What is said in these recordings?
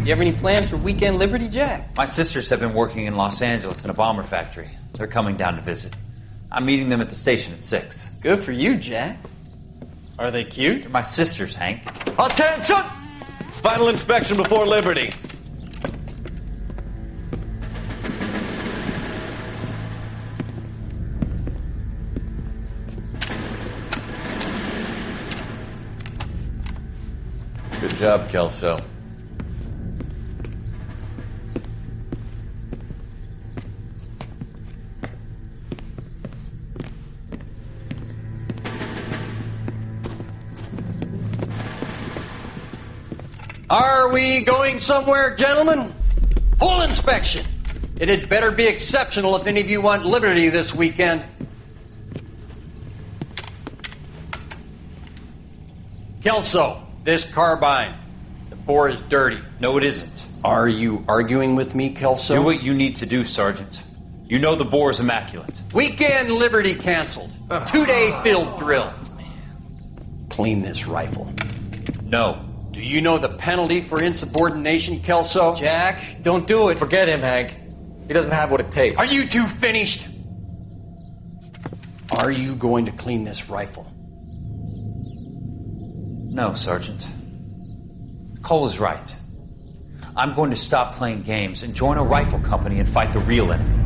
You have any plans for Weekend Liberty, Jack? My sisters have been working in Los Angeles in a bomber factory. They're coming down to visit. I'm meeting them at the station at 6. Good for you, Jack. Are they cute? They're my sisters, Hank. Attention! Final inspection before Liberty. Good job, Kelso. Are we going somewhere, gentlemen? Full inspection. It had better be exceptional if any of you want liberty this weekend. Kelso, this carbine. The bore is dirty. No, it isn't. Are you arguing with me, Kelso? Do what you need to do, Sergeant. You know the bore is immaculate. Weekend liberty canceled. 2-day field drill. Clean this rifle. No. Do you know the penalty for insubordination, Kelso? Jack, don't do it. Forget him, Hank. He doesn't have what it takes. Are you two finished? Are you going to clean this rifle? No, Sergeant. Cole is right. I'm going to stop playing games and join a rifle company and fight the real enemy.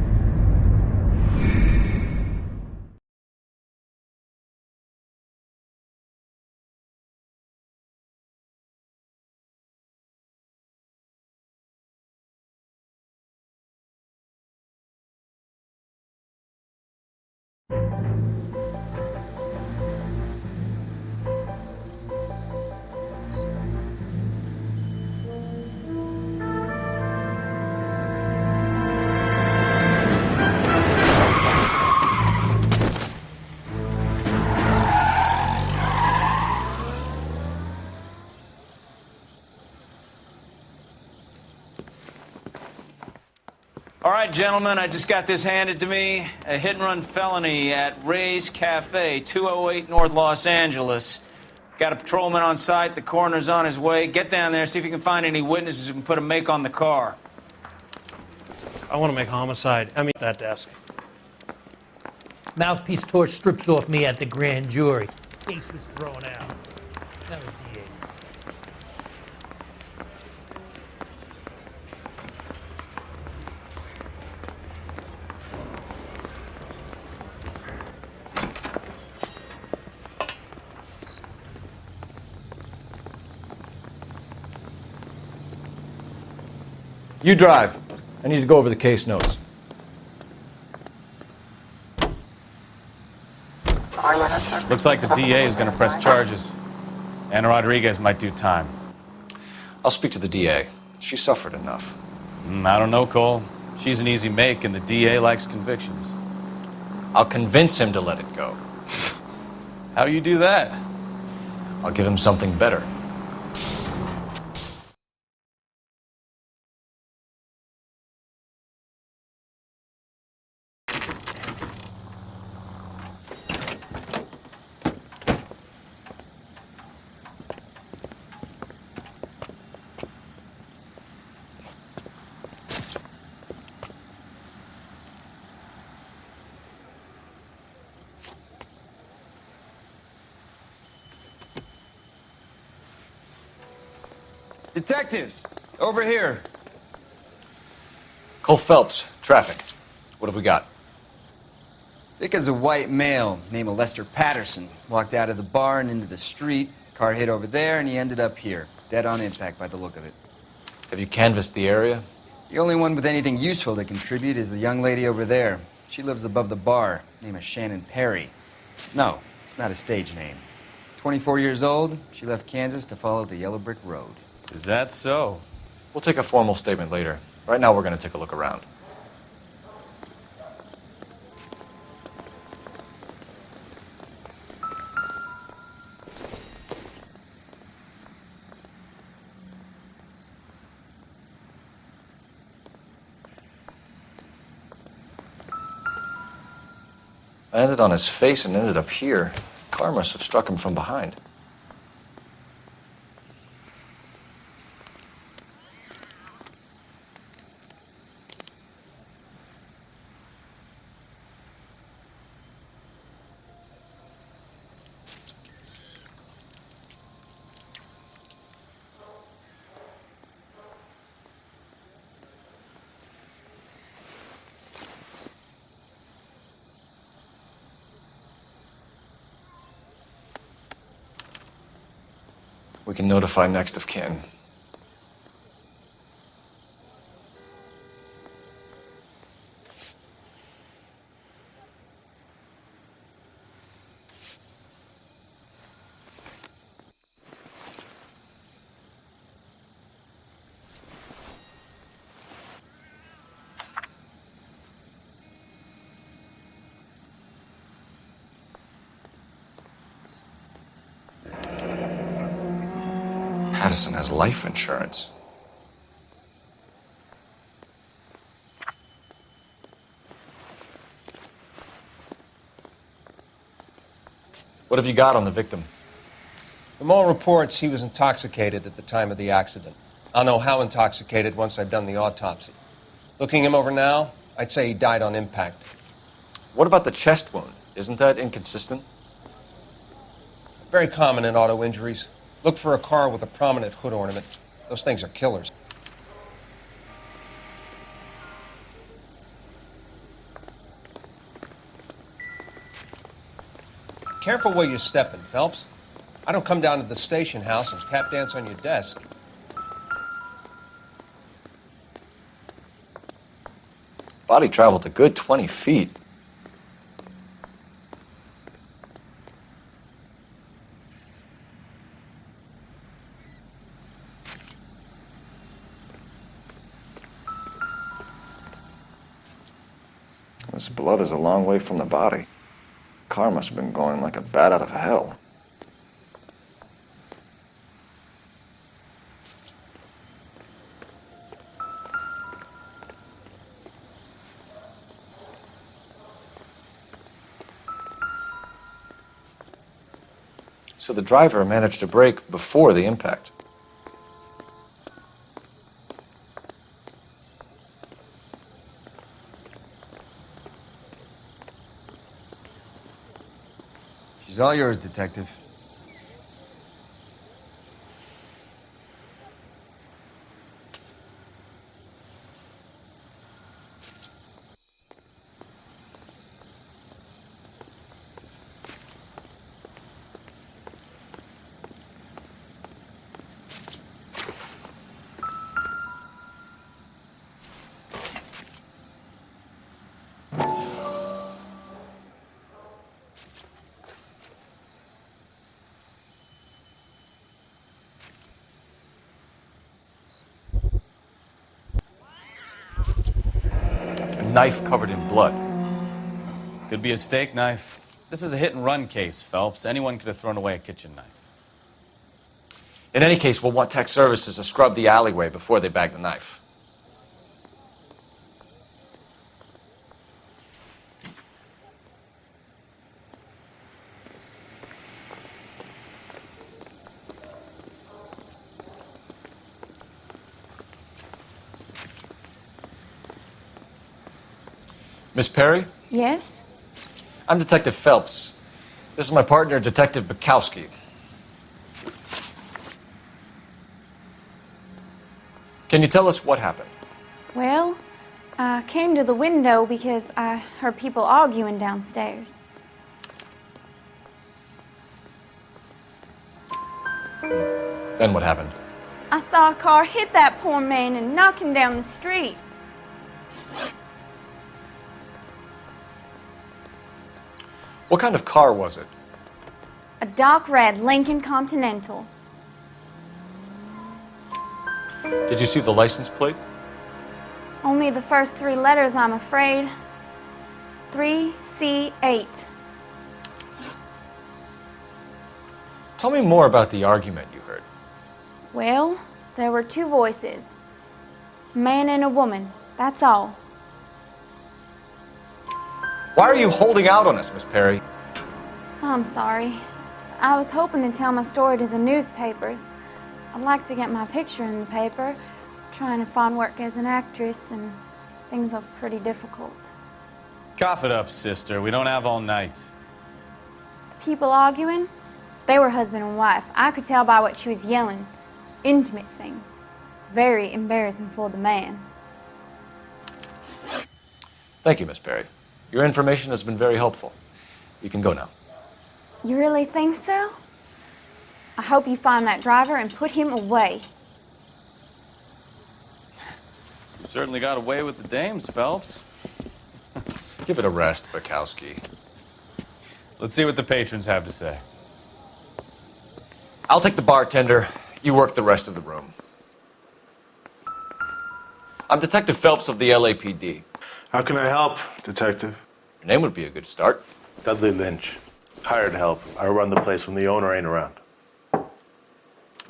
All right, gentlemen, I just got this handed to me. A hit-and-run felony at Ray's Cafe, 208 North Los Angeles. Got a patrolman on site. The coroner's on his way. Get down there, see if you can find any witnesses who can put a make on the car. I want to make homicide. I mean, that desk. Mouthpiece tore strips off me at the grand jury. Case was thrown out. That was DA. You drive. I need to go over the case notes. Looks like the DA is going to press charges. Anna Rodriguez might do time. I'll speak to the DA. She suffered enough. I don't know, Cole. She's an easy make, and the DA likes convictions. I'll convince him to let it go. How do you do that? I'll give him something better. Detectives, over here. Cole Phelps, traffic. What have we got? Thick as a white male named Lester Patterson walked out of the bar and into the street. Car hit over there, and he ended up here. Dead on impact by the look of it. Have you canvassed the area? The only one with anything useful to contribute is the young lady over there. She lives above the bar. Name is Shannon Perry. No, it's not a stage name. 24 years old, she left Kansas to follow the Yellow Brick Road. Is that so? We'll take a formal statement later. Right now, we're going to take a look around. I landed on his face and ended up here. Car must have struck him from behind. We can notify next of kin. Addison has life insurance. What have you got on the victim? From all reports, he was intoxicated at the time of the accident. I'll know how intoxicated once I've done the autopsy. Looking him over now, I'd say he died on impact. What about the chest wound? Isn't that inconsistent? Very common in auto injuries. Look for a car with a prominent hood ornament. Those things are killers. Careful where you're stepping, Phelps. I don't come down to the station house and tap dance on your desk. Body traveled a good 20 feet. This blood is a long way from the body. Car must have been going like a bat out of hell. So the driver managed to brake before the impact. She's all yours, Detective. A knife covered in blood. Could be a steak knife. This is a hit-and-run case, Phelps. Anyone could have thrown away a kitchen knife. In any case, we'll want tech services to scrub the alleyway before they bag the knife. Miss Perry? Yes? I'm Detective Phelps. This is my partner, Detective Bukowski. Can you tell us what happened? Well, I came to the window because I heard people arguing downstairs. Then what happened? I saw a car hit that poor man and knock him down the street. What kind of car was it? A dark red Lincoln Continental. Did you see the license plate? Only the first three letters, I'm afraid. 3C8. Tell me more about the argument you heard. Well, there were two voices. A man and a woman, that's all. Why are you holding out on us, Miss Perry? I'm sorry. I was hoping to tell my story to the newspapers. I'd like to get my picture in the paper. Trying to find work as an actress, and things are pretty difficult. Cough it up, sister. We don't have all night. The people arguing, they were husband and wife. I could tell by what she was yelling. Intimate things. Very embarrassing for the man. Thank you, Miss Perry. Your information has been very helpful. You can go now. You really think so? I hope you find that driver and put him away. You certainly got away with the dames, Phelps. Give it a rest, Bukowski. Let's see what the patrons have to say. I'll take the bartender. You work the rest of the room. I'm Detective Phelps of the LAPD. How can I help, Detective? Your name would be a good start. Dudley Lynch. Hired help. I run the place when the owner ain't around.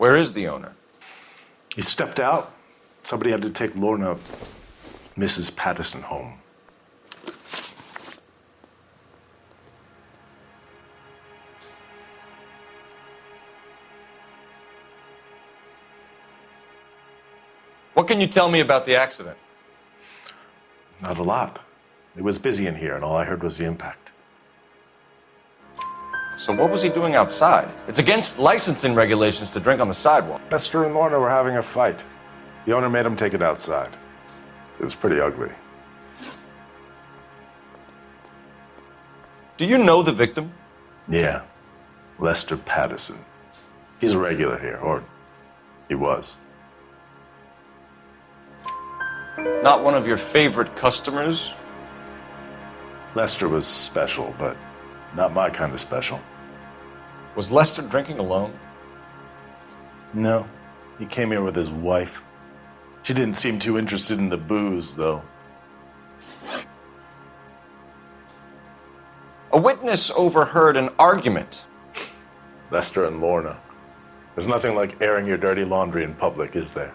Where is the owner? He stepped out. Somebody had to take Lorna, Mrs. Patterson, home. What can you tell me about the accident? Not a lot. It was busy in here, and all I heard was the impact. So what was he doing outside? It's against licensing regulations to drink on the sidewalk. Lester and Lorna were having a fight. The owner made him take it outside. It was pretty ugly. Do you know the victim? Yeah. Lester Patterson. He's a regular here, or he was. Not one of your favorite customers? Lester was special, but not my kind of special. Was Lester drinking alone? No. He came here with his wife. She didn't seem too interested in the booze, though. A witness overheard an argument. Lester and Lorna. There's nothing like airing your dirty laundry in public, is there?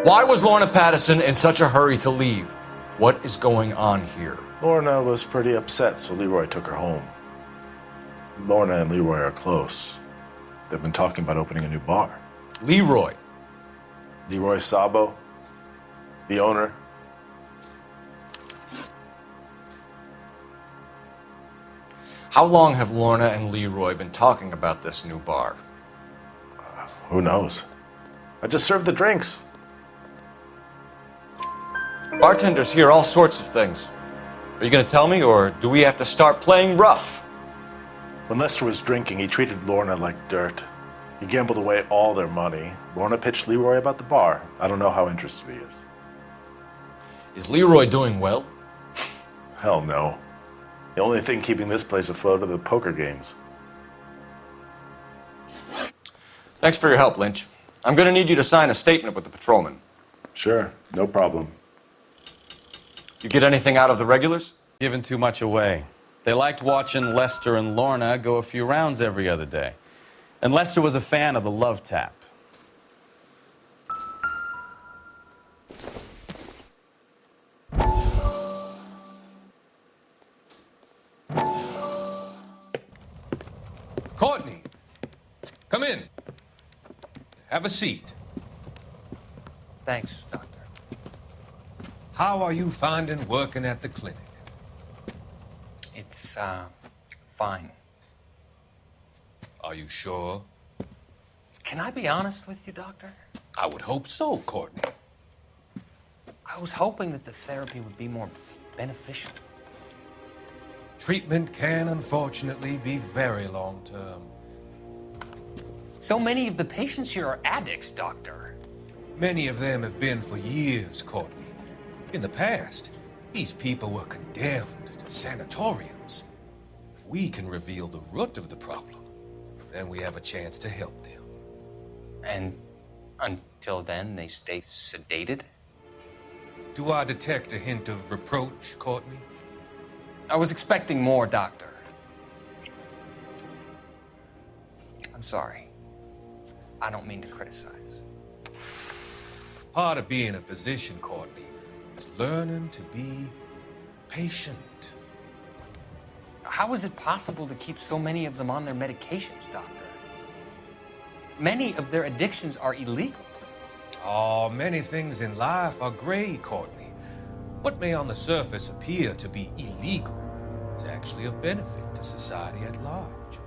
Why was Lorna Patterson in such a hurry to leave? What is going on here? Lorna was pretty upset, so Leroy took her home. Lorna and Leroy are close. They've been talking about opening a new bar. Leroy? Leroy Sabo, the owner. How long have Lorna and Leroy been talking about this new bar? Who knows? I just served the drinks. Bartenders hear all sorts of things. Are you going to tell me, or do we have to start playing rough? When Lester was drinking, he treated Lorna like dirt. He gambled away all their money. Lorna pitched Leroy about the bar. I don't know how interested he is. Is Leroy doing well? Hell no. The only thing keeping this place afloat are the poker games. Thanks for your help, Lynch. I'm going to need you to sign a statement with the patrolman. Sure, no problem. You get anything out of the regulars? Giving too much away. They liked watching Lester and Lorna go a few rounds every other day. And Lester was a fan of the love tap. Courtney, come in. Have a seat. Thanks, Doctor. How are you finding working at the clinic? It's, fine. Are you sure? Can I be honest with you, Doctor? I would hope so, Courtney. I was hoping that the therapy would be more beneficial. Treatment can, unfortunately, be very long-term. So many of the patients here are addicts, Doctor. Many of them have been for years, Courtney. In the past, these people were condemned to sanatoriums. If we can reveal the root of the problem, then we have a chance to help them. And until then, they stay sedated? Do I detect a hint of reproach, Courtney? I was expecting more, Doctor. I'm sorry. I don't mean to criticize. Part of being a physician, Courtney, is learning to be patient. How is it possible to keep so many of them on their medications, Doctor? Many of their addictions are illegal. Oh, many things in life are gray, Courtney. What may on the surface appear to be illegal is actually of benefit to society at large.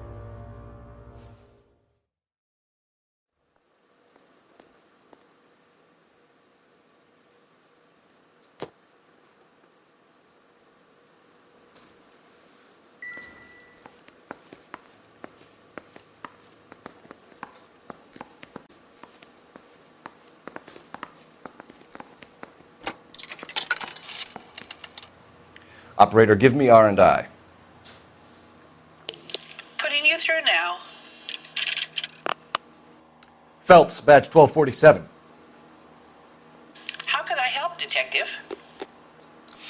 Operator, give me R&I. Putting you through now. Phelps, badge 1247. How can I help, Detective?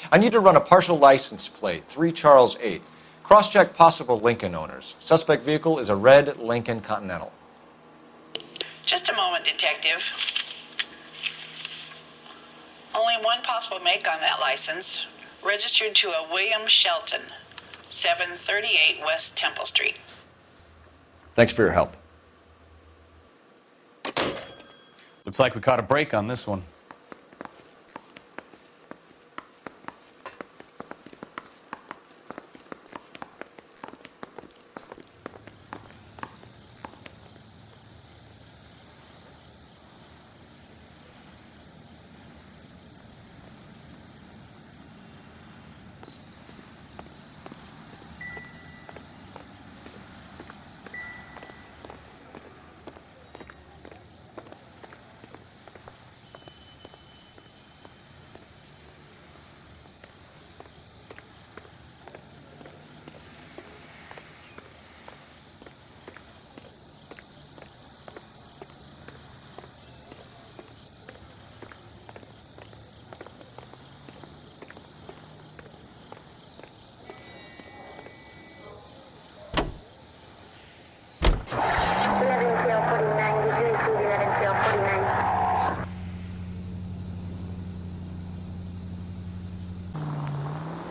I need to run a partial license plate, 3 Charles 8. Cross-check possible Lincoln owners. Suspect vehicle is a red Lincoln Continental. Just a moment, Detective. Only one possible make on that license. Registered to a William Shelton, 738 West Temple Street. Thanks for your help. Looks like we caught a break on this one.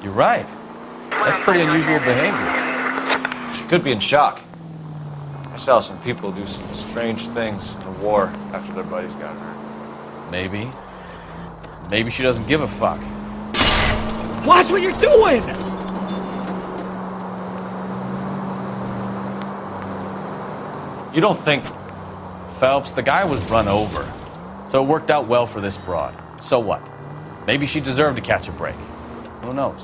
You're right. That's pretty unusual behavior. She could be in shock. I saw some people do some strange things in a war after their buddies got hurt. Maybe. Maybe she doesn't give a fuck. Watch what you're doing! You don't think... Phelps, the guy was run over. So it worked out well for this broad. So what? Maybe she deserved to catch a break. Who knows?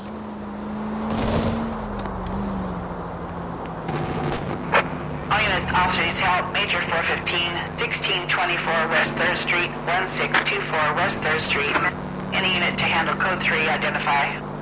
All units, officers help. Major 415, 1624 West 3rd Street, 1624 West 3rd Street. Any unit to handle code 3, identify.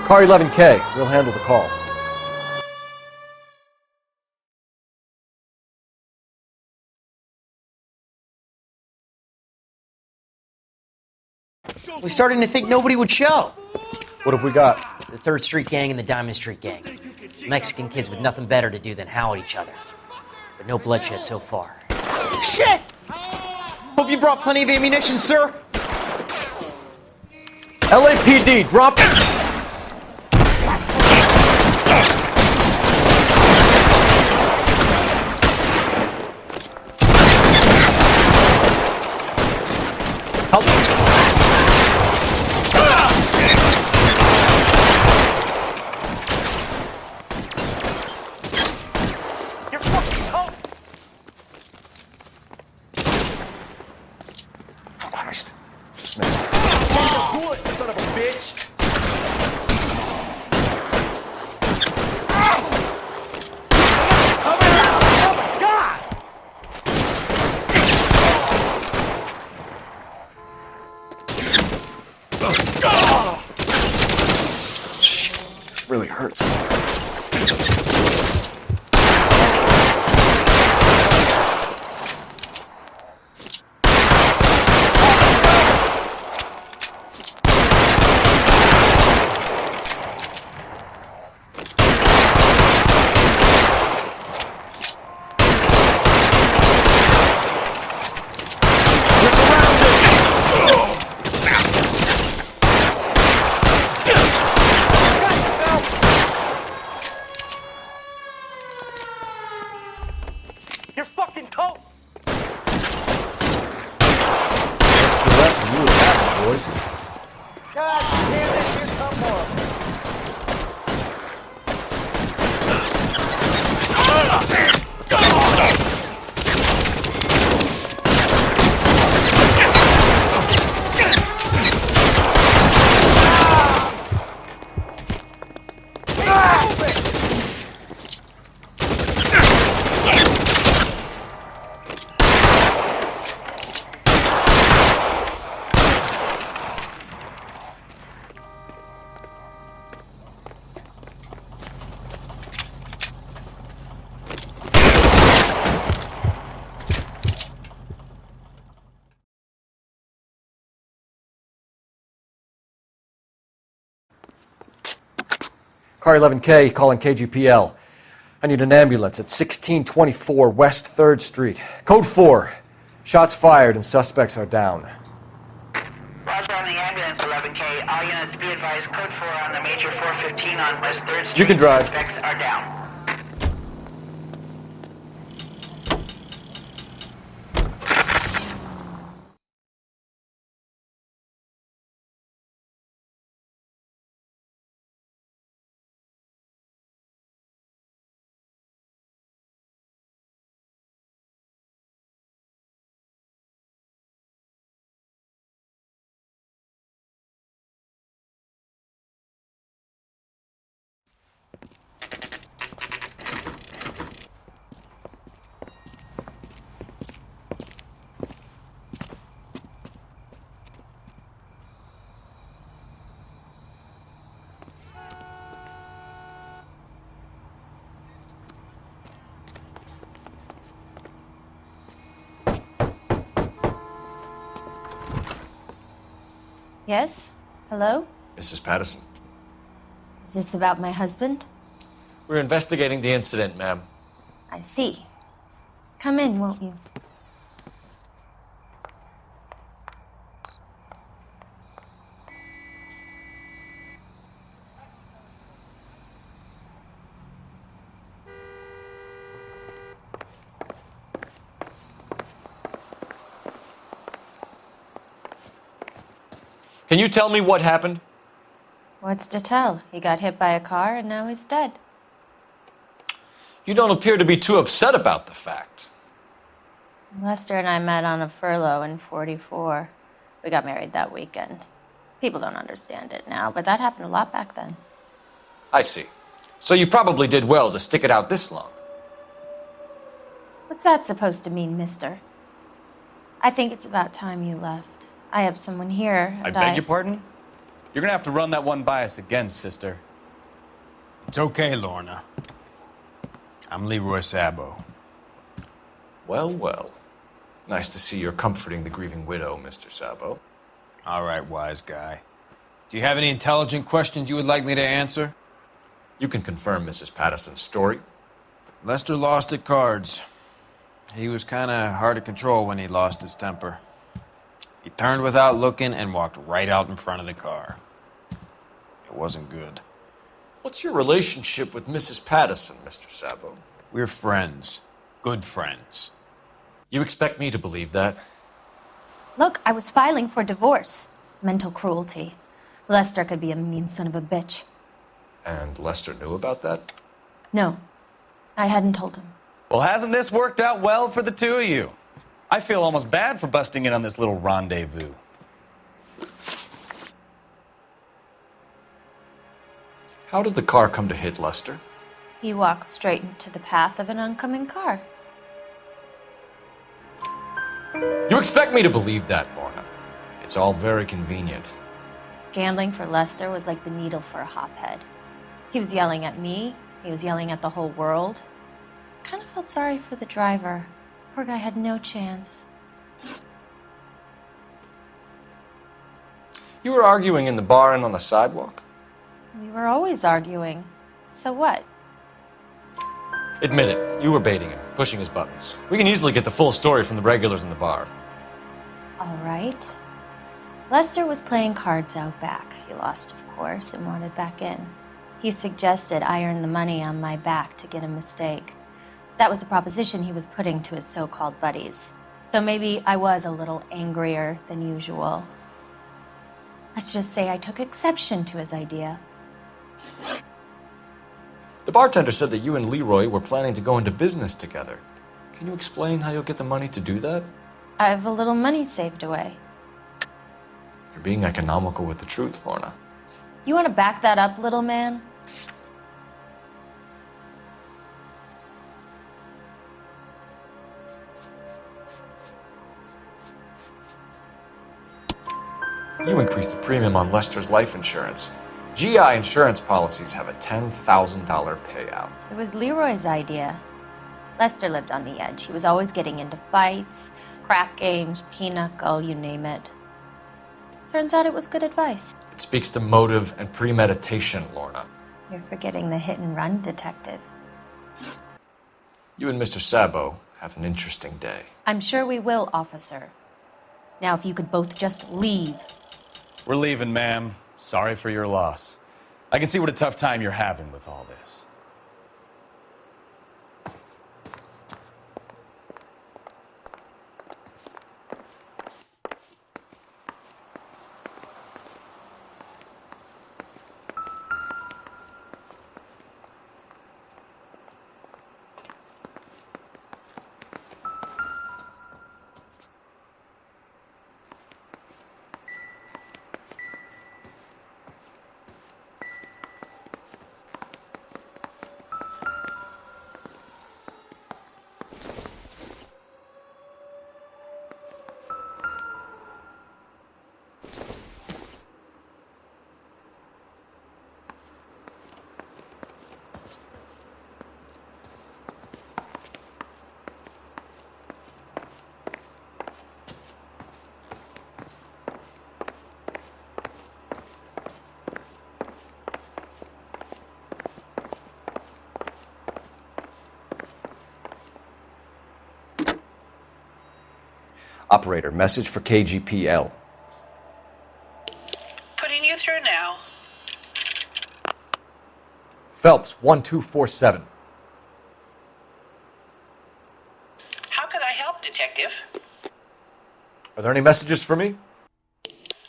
Car 11K, we'll handle the call. We're starting to think nobody would show. What have we got? The 3rd Street Gang and the Diamond Street Gang. Mexican kids with nothing better to do than howl at each other. But no bloodshed so far. Shit! Hope you brought plenty of ammunition, sir. LAPD, drop it! Really hurts. Car 11K calling KGPL. I need an ambulance at 1624 West 3rd Street. Code 4. Shots fired and suspects are down. Roger on the ambulance, 11K. All units be advised, code 4 on the major 415 on West 3rd Street. You can drive. Suspects are down. Yes? Hello? Mrs. Patterson. Is this about my husband? We're investigating the incident, ma'am. I see. Come in, won't you? Can you tell me what happened? What's to tell? He got hit by a car and now he's dead. You don't appear to be too upset about the fact. Lester and I met on a furlough in 44. We got married that weekend. People don't understand it now, but that happened a lot back then. I see. So you probably did well to stick it out this long. What's that supposed to mean, mister? I think it's about time you left. I have someone here. I beg your pardon? You're gonna have to run that one by us again, sister. It's okay, Lorna. I'm Leroy Sabo. Well, well. Nice to see you're comforting the grieving widow, Mr. Sabo. All right, wise guy. Do you have any intelligent questions you would like me to answer? You can confirm Mrs. Patterson's story. Lester lost at cards. He was kind of hard to control when he lost his temper. He turned without looking and walked right out in front of the car. It wasn't good. What's your relationship with Mrs. Patterson, Mr. Sabo? We're friends. Good friends. You expect me to believe that? Look, I was filing for divorce. Mental cruelty. Lester could be a mean son of a bitch. And Lester knew about that? No, I hadn't told him. Well, hasn't this worked out well for the two of you? I feel almost bad for busting in on this little rendezvous. How did the car come to hit Lester? He walked straight into the path of an oncoming car. You expect me to believe that, Lorna? It's all very convenient. Gambling for Lester was like the needle for a hophead. He was yelling at me. He was yelling at the whole world. I kind of felt sorry for the driver. Poor guy had no chance. You were arguing in the bar and on the sidewalk? We were always arguing. So what? Admit it, you were baiting him, pushing his buttons. We can easily get the full story from the regulars in the bar. All right. Lester was playing cards out back. He lost, of course, and wanted back in. He suggested I earn the money on my back to get a mistake. That was the proposition he was putting to his so-called buddies. So maybe I was a little angrier than usual. Let's just say I took exception to his idea. The bartender said that you and Leroy were planning to go into business together. Can you explain how you'll get the money to do that? I have a little money saved away. You're being economical with the truth, Lorna. You want to back that up, little man? You increased the premium on Lester's life insurance. GI insurance policies have a $10,000 payout. It was Leroy's idea. Lester lived on the edge. He was always getting into fights, crap games, pinochle, you name it. Turns out it was good advice. It speaks to motive and premeditation, Lorna. You're forgetting the hit and run detective. You and Mr. Sabo have an interesting day. I'm sure we will, officer. Now, if you could both just leave. We're leaving, ma'am. Sorry for your loss. I can see what a tough time you're having with all this. Operator, message for KGPL. Putting you through now. Phelps, 1247. How could I help, Detective? Are there any messages for me?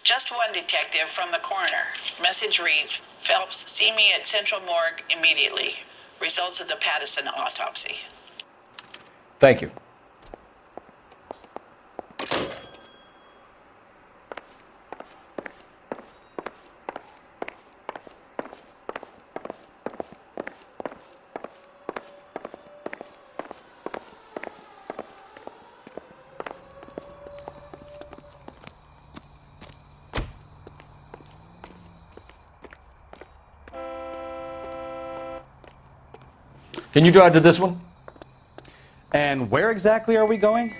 Just one detective from the coroner. Message reads, Phelps, see me at Central Morgue immediately. Results of the Pattison autopsy. Thank you. Can you drive to this one? And where exactly are we going?